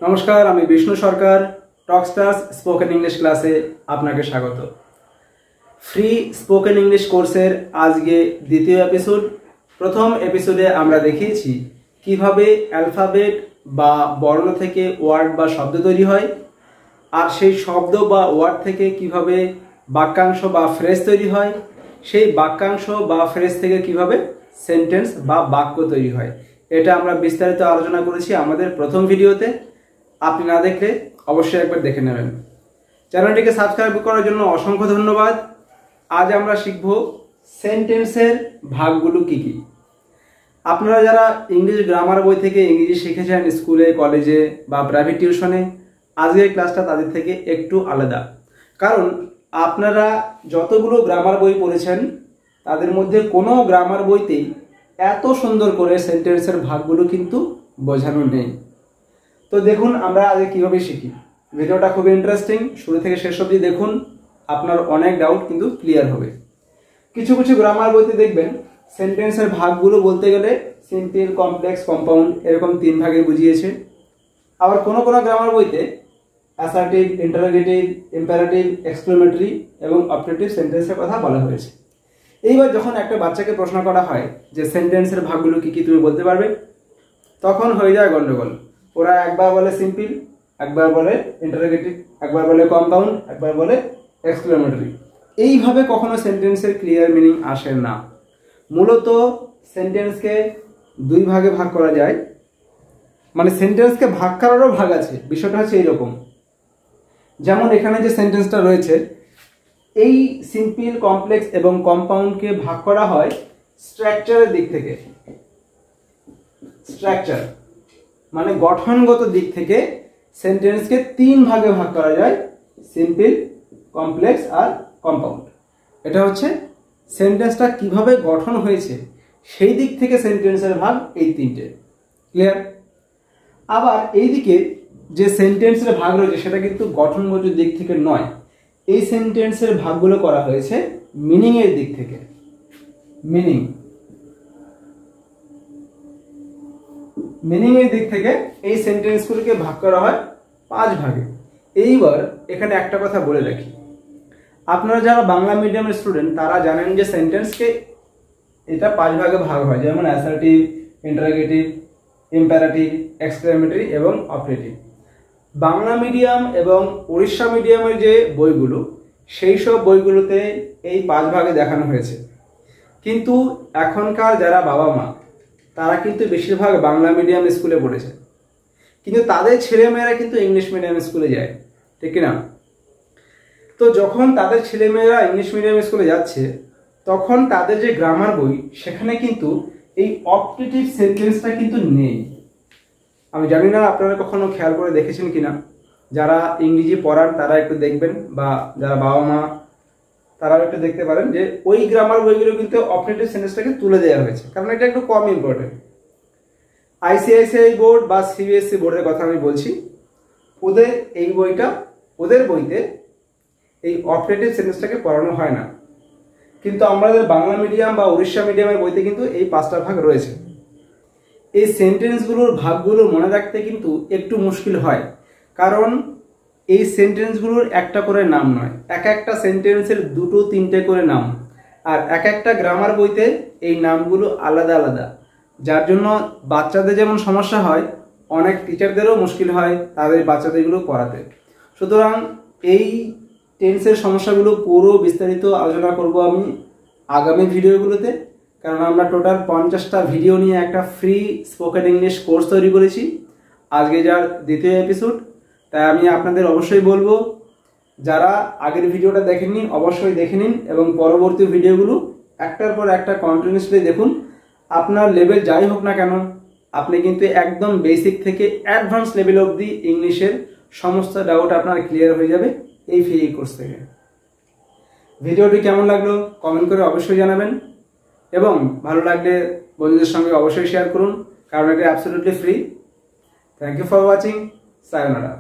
নমস্কার, আমি বিষ্ণু সরকার। টকস্টার্স spoken English ক্লাসে আপনাকে স্বাগত। ফ্রি স্পোকেন ইংলিশ কোর্সের আজকে দ্বিতীয় এপিসোড। প্রথম এপিসোডে আমরা দেখিয়েছি কিভাবে অ্যালফাবেট বা বর্ণ থেকে ওয়ার্ড বা শব্দ তৈরি হয়, আর সেই শব্দ বা ওয়ার্ড থেকে কিভাবে বাক্যাংশ বা ফ্রেজ তৈরি হয়, সেই বাক্যাংশ বা ফ্রেজ থেকে কিভাবে সেন্টেন্স বা বাক্য তৈরি হয়। এটা আমরা বিস্তারিত আলোচনা করেছি আমাদের প্রথম ভিডিওতে। আপনি না দেখলে অবশ্যই একবার দেখে নেবেন। চ্যানেলটিকে সাবস্ক্রাইব করার জন্য অসংখ্য ধন্যবাদ। আজ আমরা শিখব সেন্টেন্সের ভাগগুলো কি কি। আপনারা যারা ইংলিশ গ্রামার বই থেকে ইংরেজি শিখেছেন স্কুলে, কলেজে বা প্রাইভেট টিউশনে, আজকের ক্লাসটা তাদের থেকে একটু আলাদা। কারণ আপনারা যতগুলো গ্রামার বই পড়েছেন তাদের মধ্যে কোনো গ্রামার বইতেই এত সুন্দর করে সেন্টেন্সের ভাগগুলো কিন্তু বোঝানো নেই। তো দেখুন আমরা আজকে কীভাবে শিখি। ভিডিওটা খুব ইন্টারেস্টিং, শুরু থেকে শেষ অবধি দেখুন, আপনার অনেক ডাউট কিন্তু ক্লিয়ার হবে। কিছু কিছু গ্রামার বইতে দেখবেন সেন্টেন্সের ভাগগুলো বলতে গেলে সিম্পল, কমপ্লেক্স, কম্পাউন্ড এরকম তিন ভাগে বুঝিয়েছে। আবার কোনো কোনো গ্রামার বইতে অ্যাসার্টিভ, ইন্টারোগেটিভ, ইম্পারেটিভ, এক্সক্লেমেটরি এবং অবজেক্টিভ সেন্টেন্সের কথা বলা হয়েছে। এইবার যখন একটা বাচ্চাকে প্রশ্ন করা হয় যে সেন্টেন্সের ভাগগুলো কি কি তুমি বলতে পারবে, তখন হয়ে যায় গন্ডগোল। ওরা একবার বলে সিম্পল, একবার বলে ইন্টারোগেটিভ, একবার বলে কম্পাউন্ড, একবার বলে এক্সক্লেমেটরি। এইভাবে কখনো সেন্টেন্সের ক্লিয়ার মিনিং আসে না। মূলত সেন্টেন্সকে দুই ভাগে ভাগ করা যায়, মানে সেন্টেন্সকে ভাগ করারও ভাগ আছে। বিষয়টা হচ্ছে এইরকম, যেমন এখানে যে সেন্টেন্সটা রয়েছে, এই সিম্পল, কমপ্লেক্স এবং কম্পাউন্ডকে ভাগ করা হয় স্ট্রাকচারের দিক থেকে। স্ট্রাকচার মানে গঠনগত দিক থেকে সেন্টেন্সকে তিন ভাগে ভাগ করা যায়, সিম্পল, কমপ্লেক্স আর কম্পাউন্ড। এটা হচ্ছে সেন্টেন্সটা কিভাবে গঠন হয়েছে সেই দিক থেকে সেন্টেন্সের ভাগ এই তিনটে। ক্লিয়ার? আবার এইদিকে যে সেন্টেন্সের ভাগ রয়েছে সেটা কিন্তু গঠনগত দিক থেকে নয়, এই সেন্টেন্সের ভাগগুলো করা হয়েছে মিনিংয়ের দিক থেকে। মিনিংয়ের দিক থেকে এই সেন্টেন্সগুলোকে ভাগ করা হয় পাঁচ ভাগে। এইবার এখানে একটা কথা বলে রাখি, আপনারা যারা বাংলা মিডিয়ামের স্টুডেন্ট তারা জানেন যে সেন্টেন্সকে এটা পাঁচ ভাগে ভাগ হয়, যেমন অ্যাসার্টিভ, ইন্টারোগেটিভ, ইম্পারেটিভ, এক্সক্লেমেটরি এবং অবজেক্টিভ। বাংলা মিডিয়াম এবং উড়িষ্যা মিডিয়ামের যে বইগুলো, সেই সব বইগুলোতে এই পাঁচ ভাগে দেখানো হয়েছে। কিন্তু এখনকার যারা বাবা মা তারা কিন্তু বেশিরভাগ বাংলা মিডিয়াম স্কুলে পড়েছে, কিন্তু তাদের ছেলেমেয়েরা কিন্তু ইংলিশ মিডিয়াম স্কুলে যায়, ঠিক কিনা? তো যখন তাদের ছেলেমেয়েরা ইংলিশ মিডিয়াম স্কুলে যাচ্ছে তখন তাদের যে গ্রামার বই সেখানে কিন্তু এই অবজেক্টিভ সেন্টেন্সটা কিন্তু নেই। আমি জানি না আপনারা কখনো খেয়াল করে দেখেছেন কিনা। যারা ইংরেজি পড়ান তারা একটু দেখবেন, বা যারা বাবা মা তারাও একটু দেখতে পারেন যে ওই গ্রামার বইগুলো কিন্তু অবজেক্টিভ সেন্টেন্সটাকে তুলে দেওয়া হয়েছে, কারণ এটা একটু কম ইম্পর্টেন্ট। আইসিআইসিআই বোর্ড বা সিবিএসসি বোর্ডের কথা আমি বলছি, ওদের বইতে এই অবজেক্টিভ সেন্টেন্সটাকে পড়ানো হয় না। কিন্তু আমাদের বাংলা মিডিয়াম বা উড়িষ্যা মিডিয়ামের বইতে কিন্তু এই পাঁচটা ভাগ রয়েছে। এই সেন্টেন্সগুলোর ভাগগুলো মনে রাখতে কিন্তু একটু মুশকিল হয়, কারণ এই সেন্টেন্সগুলোর একটা করে নাম নয়, এক একটা সেন্টেন্সের দুটো তিনটে করে নাম, আর এক একটা গ্রামার বইতে এই নামগুলো আলাদা আলাদা, যার জন্য বাচ্চাদের যেমন সমস্যা হয়, অনেক টিচারদেরও মুশকিল হয় তাদের বাচ্চাদেরগুলো পড়াতে। সুতরাং এই টেন্সের সমস্যাগুলো পুরো বিস্তারিত আলোচনা করব আমি আগামী ভিডিওগুলোতে, কারণ আমরা টোটাল 50টা ভিডিও নিয়ে একটা ফ্রি স্পোকেন ইংলিশ কোর্স তৈরি করেছি। আজকে যার দ্বিতীয় এপিসোড, তাই আমি আপনাদের অবশ্যই বলবো যারা আগের ভিডিওটা দেখেননি অবশ্যই দেখে নিন এবং পরবর্তী ভিডিওগুলো একটার পর একটা কন্টিনিউসলি দেখুন। আপনার লেভেল যাই হোক না কেন, আপনি কিন্তু একদম বেসিক থেকে অ্যাডভান্স লেভেল অবধি ইংলিশের সমস্ত ডাউট আপনার ক্লিয়ার হয়ে যাবে এই ফ্রি কোর্স থেকে। ভিডিওটি কেমন লাগলো কমেন্ট করে অবশ্যই জানাবেন, এবং ভালো লাগলে বন্ধুদের সঙ্গে অবশ্যই শেয়ার করুন, কারণ এটা absolutely free. Thank you for watching. সায়োনারা।